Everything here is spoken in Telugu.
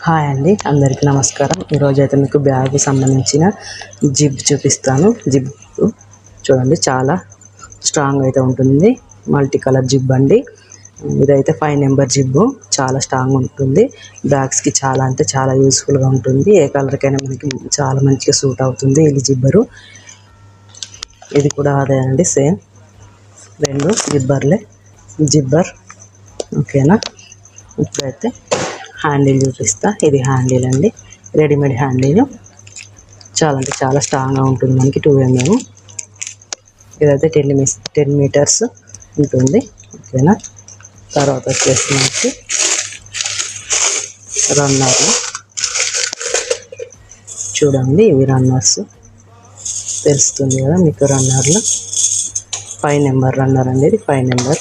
హాయ్ అండి, అందరికీ నమస్కారం. ఈరోజు అయితే మీకు బ్యాగ్కి సంబంధించిన జిప్ చూపిస్తాను. జిప్ చూడండి, చాలా స్ట్రాంగ్ అయితే ఉంటుంది. మల్టీ కలర్ జిప్ అండి. ఇదైతే 5 నెంబర్ జిప్, చాలా స్ట్రాంగ్ ఉంటుంది. బ్యాగ్స్కి చాలా అంటే చాలా యూస్ఫుల్గా ఉంటుంది. ఏ కలర్కైనా మనకి చాలా మంచిగా సూట్ అవుతుంది ఈ జిబ్బరు. ఇది కూడా అదే అండి, సేమ్ 2 జిబ్బర్. ఓకేనా, ఇప్పుడైతే హ్యాండిల్ చూపిస్తా. ఇది హ్యాండిల్ అండి, రెడీమేడ్ హ్యాండిల్. చాలా అంటే చాలా స్ట్రాంగ్గా ఉంటుంది మనకి. 2mm. ఇదైతే 10 మీటర్స్ ఉంటుంది. ఓకేనా, తర్వాత వచ్చేసి మనకి రన్నర్లు చూడండి. ఇవి రన్నర్స్, తెలుస్తుంది కదా మీకు రన్నర్లు. 5 నెంబర్ రన్నర్ అండి, ఇది 5 నెంబర్.